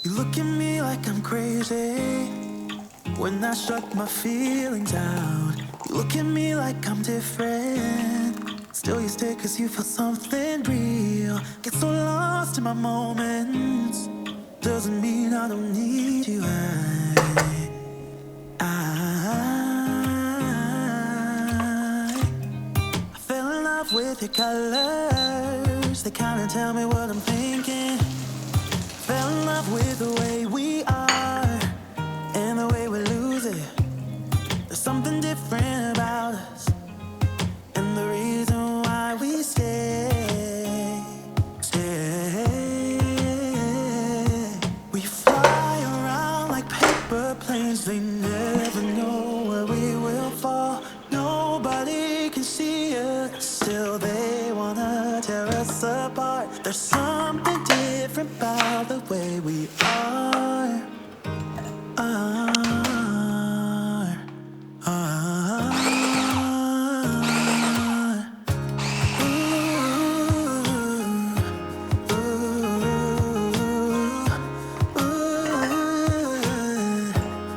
Look at me like I'm crazy when I shut my feelings out. You look at me like I'm different. Still you stay cause you feel something real. Get so lost in my moments. Doesn't mean I don't need you. I fell in love with your colors. They kinda tell me what I'm thinking. Fell in love with the way we are and the way we lose it. There's something different about us and the reason why we stay. We fly around like paper planes. They never know where we will fall. Nobody can see us. Still they wanna tear us apart. There's something different about the way we are.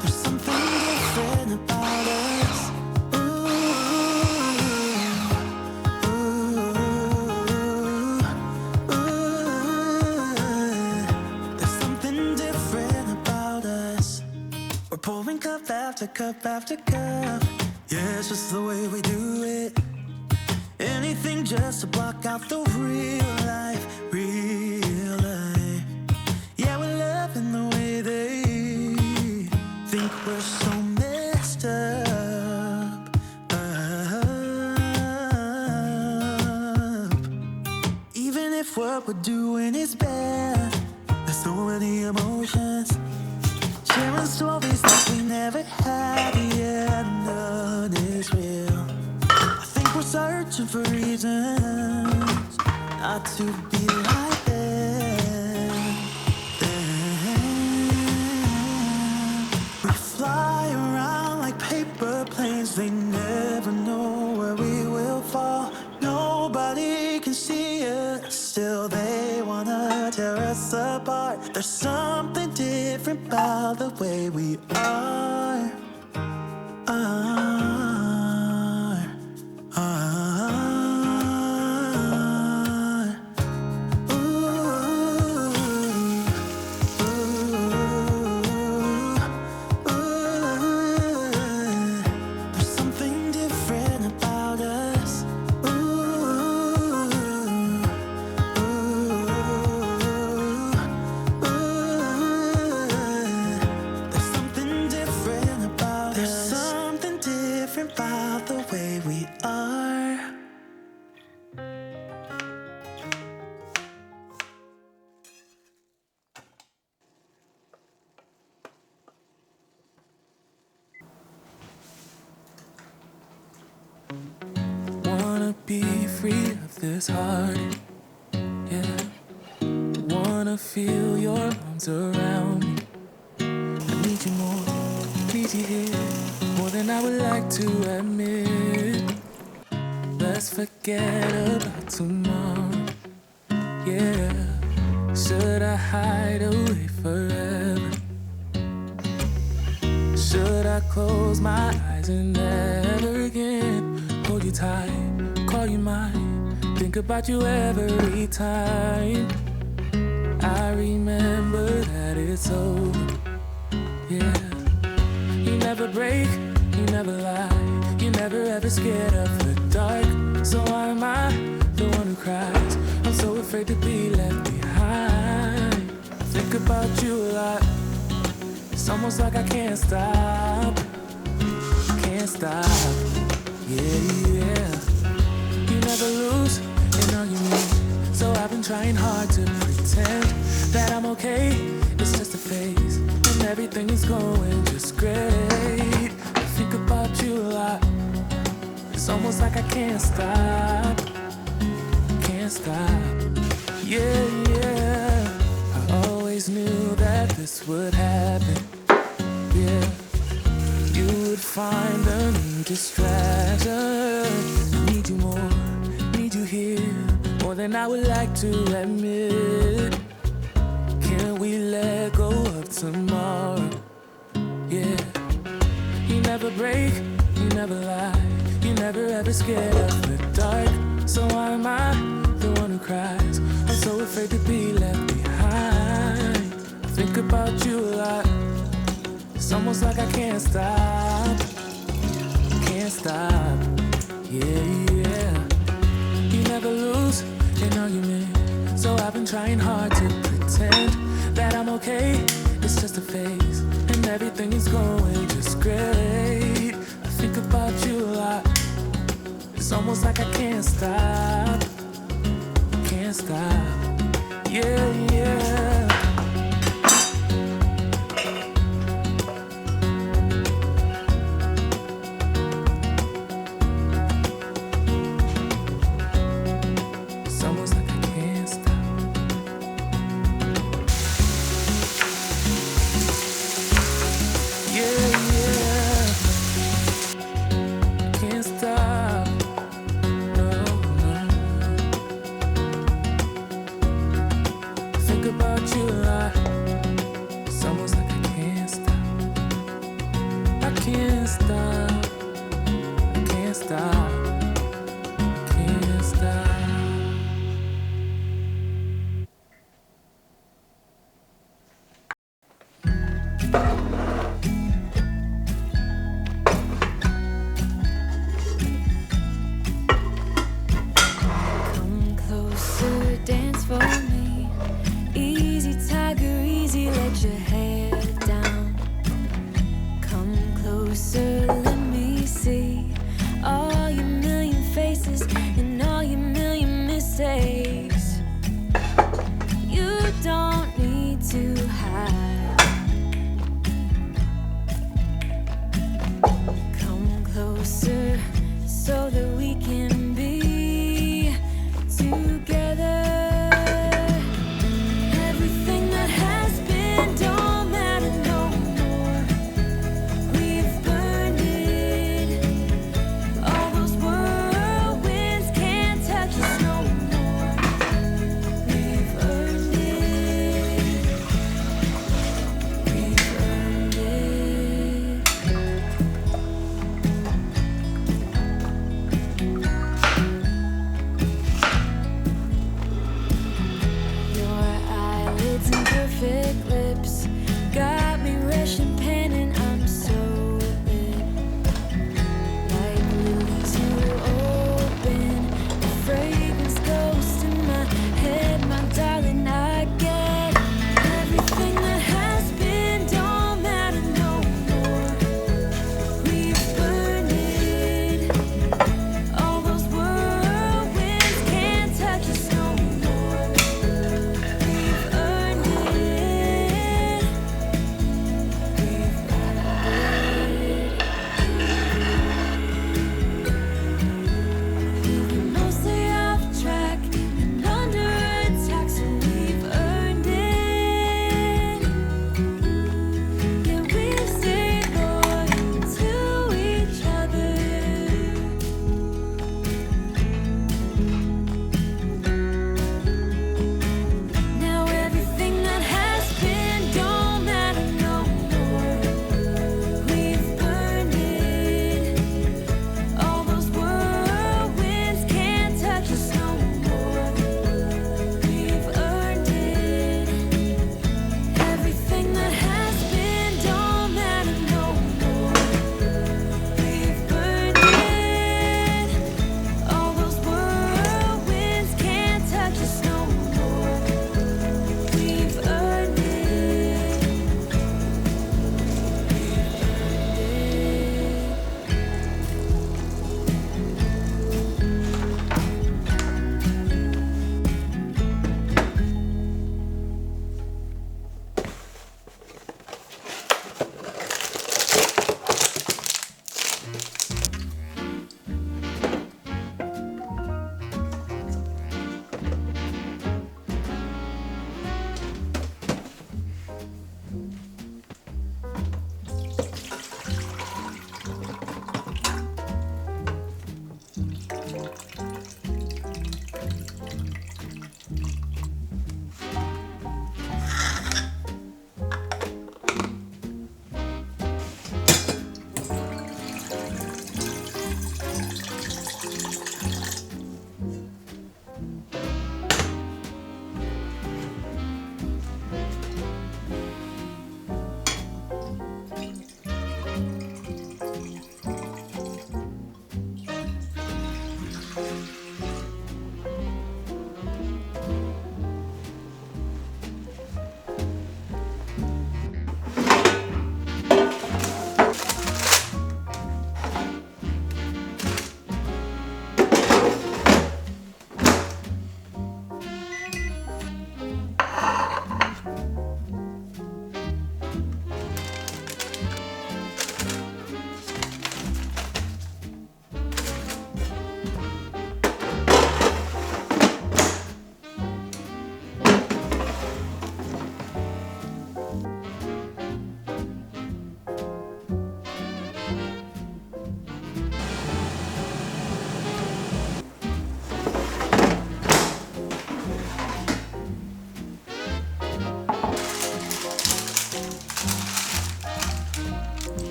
There's something different about us. There's something different about us. We're pouring cup after cup after cup. Yeah, it's just the way we do it. Anything just to block out the real life, real life. Yeah, we're loving the way they think we're so messed up. Even if what we're doing is bad, there's so many emotions. Sharing stories that we never had, yeah, none is real. I think we're searching for reasons not to be like them. We fly around like paper planes. They never know where we will fall. Nobody can see us. Still they wanna tear us apart. There's something different about the way we are. There's something different about us. There's something different about us. There's something different about the way we are. Wanna be free of this heart, yeah. Wanna feel your arms around me. I need you more, need you here, more than I would like to admit. But just forget about tomorrow. Yeah, should I hide away forever? Should I close my eyes and never again hold you tight, call you mine, think about you every time? I remember that it's over. Yeah, you never break, you never lie, you never ever scared of the dark. So why am I the one who cries? I'm so afraid to be left behind. I think about you a lot. It's almost like I can't stop. Can't stop. Yeah. You never lose an argument, so I've been trying hard to pretend that I'm okay. It's just a phase, and everything is going just great. I think about you a lot. It's almost like I can't stop. Can't stop. Yeah. I always knew that this would happen. Yeah, you would find a new distraction. Need you more, need you here, more than I would like to admit. Can we let go of tomorrow? Yeah, you never break, you never lie, you never ever scared of the dark. So why am I the one who cries? I'm so afraid to be left behind. I think about you a lot. It's almost like I can't stop. Can't stop. Yeah. You never lose an argument, so I've been trying hard to pretend that I'm okay. It's just a phase, and everything is going just great. I think about you a lot. It's almost like I can't stop. Can't stop.